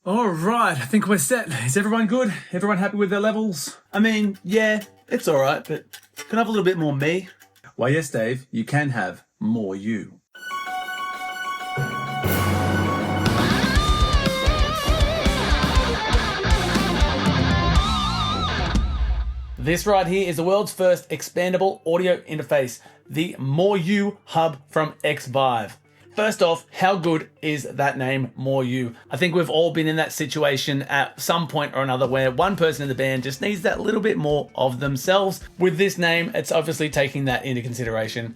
All right, I think we're set. Is everyone good? Everyone happy with their levels? I mean, yeah, it's all right, but can I have a little bit more me? Why, yes, Dave, you can have more you. This right here is the world's first expandable audio interface, the More You Hub from Xvive. First off, how good is that name, More You? I think we've all been in that situation at some point or another where one person in the band just needs that little bit more of themselves. With this name, it's obviously taking that into consideration.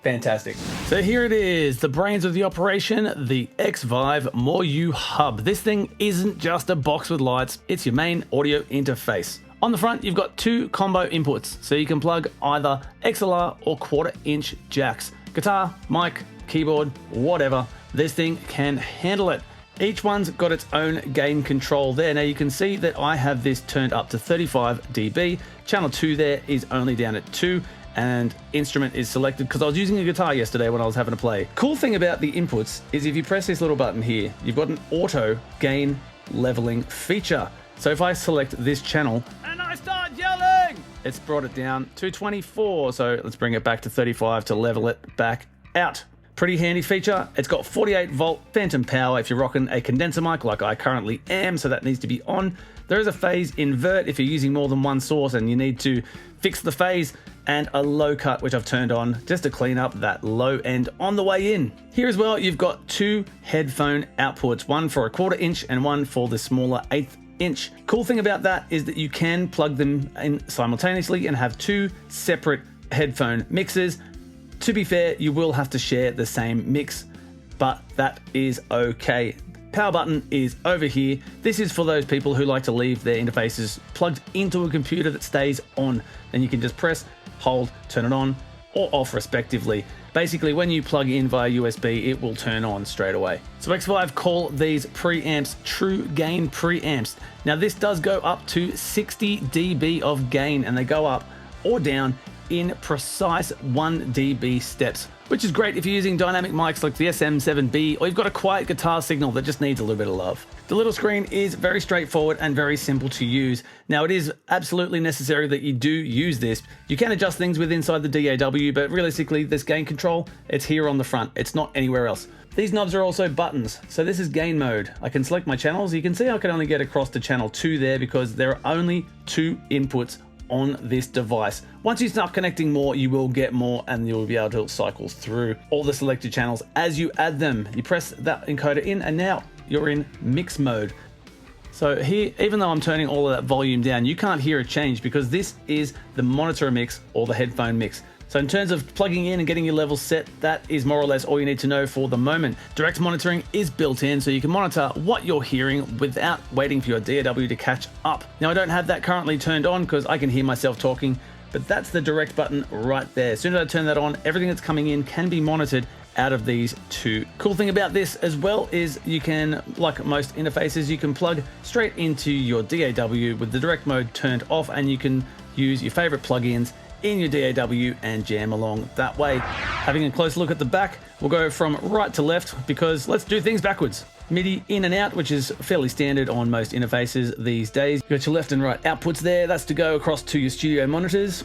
Fantastic. So here it is, the brains of the operation, the Xvive More You Hub. This thing isn't just a box with lights, it's your main audio interface. On the front, you've got two combo inputs, so you can plug either XLR or 1/4-inch jacks. Guitar, mic, keyboard, whatever, this thing can handle it. Each one's got its own gain control there. Now you can see that I have this turned up to 35 dB. Channel 2 there is only down at 2, and instrument is selected because I was using a guitar yesterday when I was having to play. Cool thing about the inputs is if you press this little button here, you've got an auto gain leveling feature. So if I select this channel and I start yelling, it's brought it down to 24. So let's bring it back to 35 to level it back out. Pretty handy feature. It's got 48 volt phantom power if you're rocking a condenser mic like I currently am, so that needs to be on. There is a phase invert if you're using more than one source and you need to fix the phase, and a low cut, which I've turned on just to clean up that low end on the way in. Here as well, you've got two headphone outputs, one for a 1/4-inch and one for the smaller 1/8 inch. Cool thing about that is that you can plug them in simultaneously and have two separate headphone mixes. To be fair, you will have to share the same mix, but that is okay. Power button is over here. This is for those people who like to leave their interfaces plugged into a computer that stays on. Then you can just press, hold, turn it on or off respectively. Basically, when you plug in via USB, it will turn on straight away. So Xvive call these preamps true gain preamps. Now this does go up to 60 dB of gain, and they go up or down in precise 1 dB steps, which is great if you're using dynamic mics like the SM7B, or you've got a quiet guitar signal that just needs a little bit of love. The little screen is very straightforward and very simple to use. Now it is absolutely necessary that you do use this. You can adjust things with inside the DAW, but realistically this gain control, it's here on the front. It's not anywhere else. These knobs are also buttons. So this is gain mode. I can select my channels. You can see I can only get across to channel 2 there because there are only 2 inputs on this device. Once you start connecting more, you will get more and you'll be able to cycle through all the selected channels as you add them. You press that encoder in and now you're in mix mode. So here, even though I'm turning all of that volume down, you can't hear a change because this is the monitor mix or the headphone mix. So in terms of plugging in and getting your levels set, that is more or less all you need to know for the moment. Direct monitoring is built in, so you can monitor what you're hearing without waiting for your DAW to catch up. Now I don't have that currently turned on because I can hear myself talking, but that's the direct button right there. As soon as I turn that on, everything that's coming in can be monitored out of these two. Cool thing about this as well is you can, like most interfaces, you can plug straight into your DAW with the direct mode turned off, and you can use your favorite plugins in your DAW and jam along that way. Having a close look at the back, we'll go from right to left because let's do things backwards. MIDI in and out, which is fairly standard on most interfaces these days. You've got your left and right outputs there. That's to go across to your studio monitors.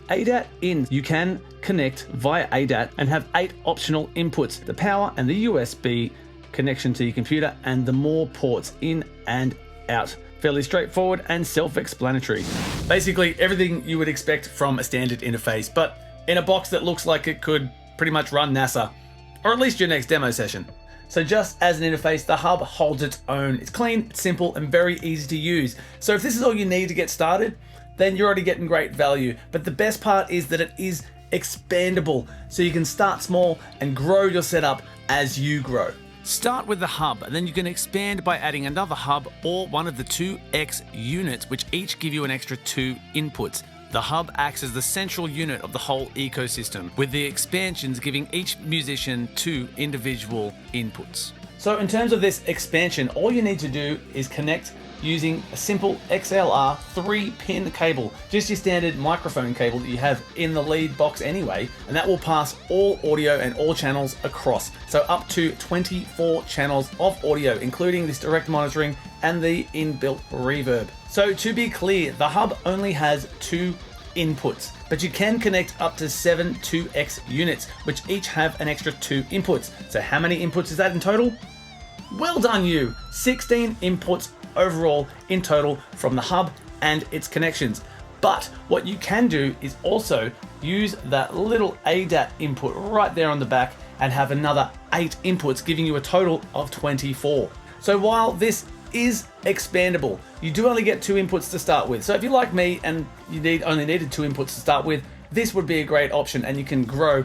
ADAT in. You can connect via ADAT and have 8 optional inputs: the power and the USB connection to your computer, and the more ports in and out. Fairly straightforward and self-explanatory. Basically everything you would expect from a standard interface, but in a box that looks like it could pretty much run NASA, or at least your next demo session. So just as an interface, the hub holds its own. It's clean, it's simple, and very easy to use. So if this is all you need to get started, then you're already getting great value. But the best part is that it is expandable, so you can start small and grow your setup as you grow. Start with the hub, and then you can expand by adding another hub or one of the 2 X units, which each give you an extra 2 inputs. The hub acts as the central unit of the whole ecosystem, with the expansions giving each musician 2 individual inputs. So in terms of this expansion, all you need to do is connect using a simple XLR 3-pin cable, just your standard microphone cable that you have in the lead box anyway, and that will pass all audio and all channels across. So up to 24 channels of audio, including this direct monitoring and the inbuilt reverb. So to be clear, the hub only has 2 inputs, but you can connect up to 7 2X units, which each have an extra 2 inputs. So how many inputs is that in total? Well done you! 16 inputs overall in total from the hub and its connections. But what you can do is also use that little ADAT input right there on the back and have another 8 inputs, giving you a total of 24. So while this is expandable, you do only get 2 inputs to start with. So if you're like me and you only needed 2 inputs to start with, this would be a great option, and you can grow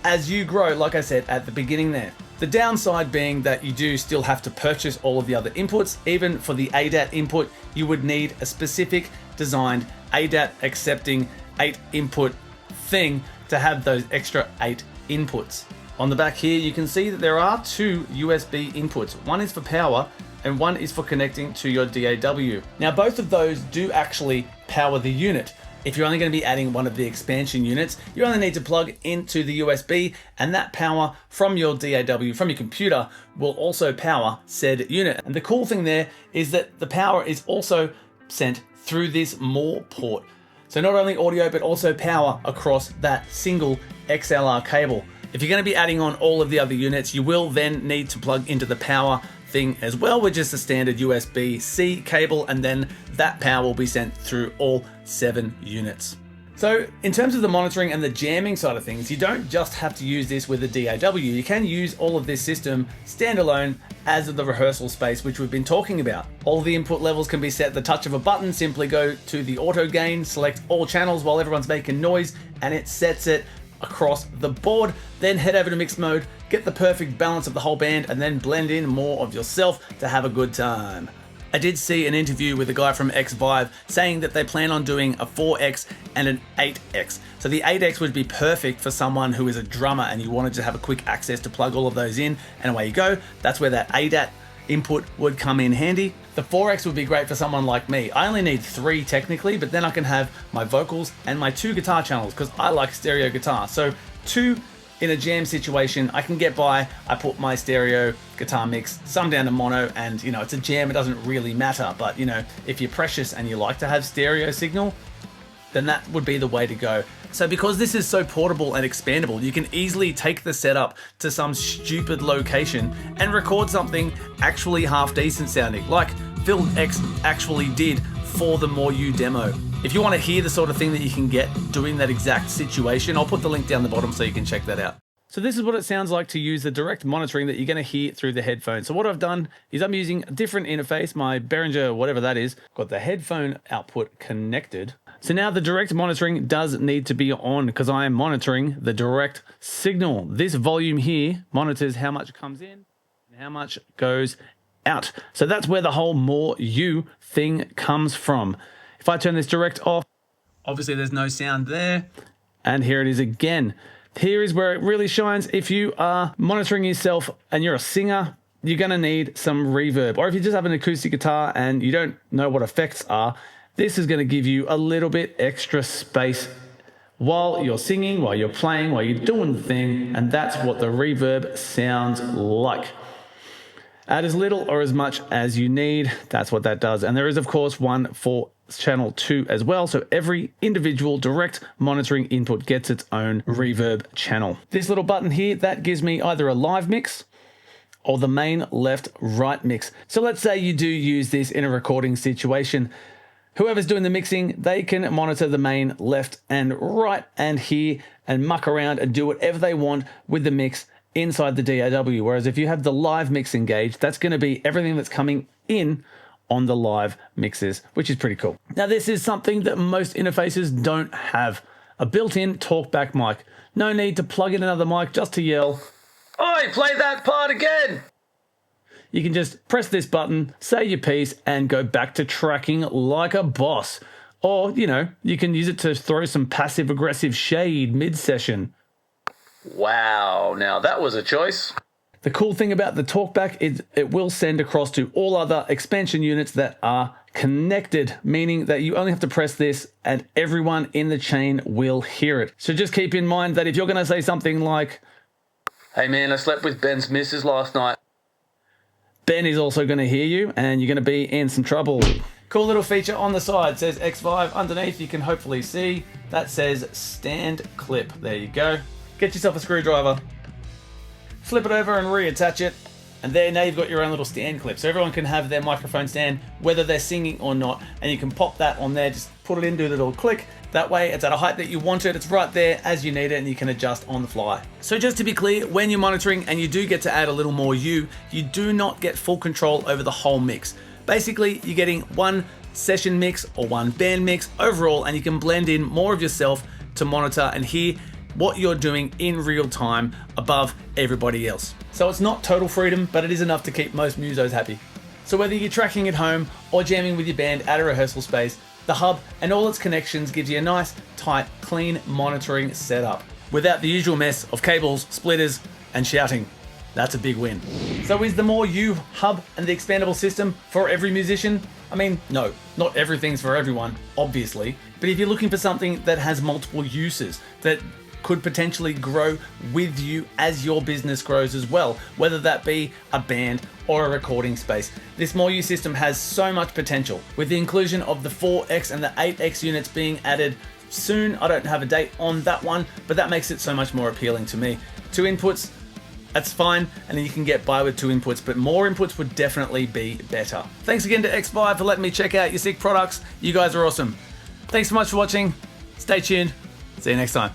as you grow, like I said at the beginning there. The downside being that you do still have to purchase all of the other inputs. Even for the ADAT input, you would need a specific designed ADAT accepting 8 input thing to have those extra 8 inputs. On the back here, you can see that there are 2 USB inputs. One is for power and one is for connecting to your DAW. Now, both of those do actually power the unit. If you're only going to be adding one of the expansion units, you only need to plug into the USB, and that power from your DAW, from your computer, will also power said unit. And the cool thing there is that the power is also sent through this more port. So not only audio, but also power across that single XLR cable. If you're going to be adding on all of the other units, you will then need to plug into the power thing as well, which is the standard USB-C cable, and then that power will be sent through all 7 units. So in terms of the monitoring and the jamming side of things, you don't just have to use this with a DAW. You can use all of this system standalone as the rehearsal space, which we've been talking about. All the input levels can be set at the touch of a button. Simply go to the auto gain, select all channels while everyone's making noise, and it sets it across the board. Then head over to mix mode, get the perfect balance of the whole band, and then blend in more of yourself to have a good time. I did see an interview with a guy from Xvive saying that they plan on doing a 4X and an 8X. So the 8X would be perfect for someone who is a drummer and you wanted to have a quick access to plug all of those in, and away you go. That's where that ADAT input would come in handy. The 4X would be great for someone like me. I only need 3 technically, but then I can have my vocals and my 2 guitar channels because I like stereo guitar. So 2 in a jam situation, I can get by. I put my stereo guitar mix, some down to mono, and you know, it's a jam, it doesn't really matter. But you know, if you're precious and you like to have stereo signal, then that would be the way to go. So because this is so portable and expandable, you can easily take the setup to some stupid location and record something actually half decent sounding, like Phil X actually did for the More You demo. If you want to hear the sort of thing that you can get doing that exact situation, I'll put the link down the bottom so you can check that out. So this is what it sounds like to use the direct monitoring that you're going to hear through the headphones. So what I've done is I'm using a different interface, my Behringer, whatever that is, got the headphone output connected. So now the direct monitoring does need to be on because I am monitoring the direct signal. This volume here monitors how much comes in and how much goes out. So that's where the whole More You thing comes from. If I turn this direct off, obviously there's no sound there. And here it is again. Here is where it really shines. If you are monitoring yourself and you're a singer, you're going to need some reverb. Or if you just have an acoustic guitar and you don't know what effects are, this is going to give you a little bit extra space while you're singing, while you're playing, while you're doing the thing. And that's what the reverb sounds like. Add as little or as much as you need. That's what that does. And there is, of course, one for channel 2 as well. So every individual direct monitoring input gets its own reverb channel. This little button here, that gives me either a live mix or the main left right mix. So let's say you do use this in a recording situation. Whoever's doing the mixing, they can monitor the main left and right and hear and muck around and do whatever they want with the mix inside the DAW. Whereas if you have the live mix engaged, that's going to be everything that's coming in on the live mixes, which is pretty cool. Now, this is something that most interfaces don't have. A built-in talkback mic. No need to plug in another mic just to yell, "Oi, play that part again!" You can just press this button, say your piece, and go back to tracking like a boss. Or, you know, you can use it to throw some passive-aggressive shade mid-session. Wow, now that was a choice. The cool thing about the talkback is it will send across to all other expansion units that are connected, meaning that you only have to press this and everyone in the chain will hear it. So just keep in mind that if you're going to say something like, "Hey man, I slept with Ben's missus last night," Ben is also going to hear you and you're going to be in some trouble. Cool little feature on the side. It says Xvive. Underneath you can hopefully see that says stand clip. There you go. Get yourself a screwdriver, flip it over and reattach it. And there, now you've got your own little stand clip. So everyone can have their microphone stand, whether they're singing or not. And you can pop that on there, just put it in, do a little click. That way it's at a height that you want it. It's right there as you need it and you can adjust on the fly. So just to be clear, when you're monitoring and you do get to add a little more you do not get full control over the whole mix. Basically, you're getting one session mix or one band mix overall, and you can blend in more of yourself to monitor and hear what you're doing in real time above everybody else. So it's not total freedom, but it is enough to keep most musos happy. So whether you're tracking at home or jamming with your band at a rehearsal space, the hub and all its connections gives you a nice, tight, clean monitoring setup without the usual mess of cables, splitters, and shouting. That's a big win. So is the More You hub and the expandable system for every musician? I mean, no, not everything's for everyone, obviously, but if you're looking for something that has multiple uses, that could potentially grow with you as your business grows as well, whether that be a band or a recording space. This More You system has so much potential. With the inclusion of the 4X and the 8X units being added soon, I don't have a date on that one, but that makes it so much more appealing to me. 2 inputs, that's fine, and then you can get by with 2 inputs, but more inputs would definitely be better. Thanks again to Xvive for letting me check out your sick products. You guys are awesome. Thanks so much for watching. Stay tuned. See you next time.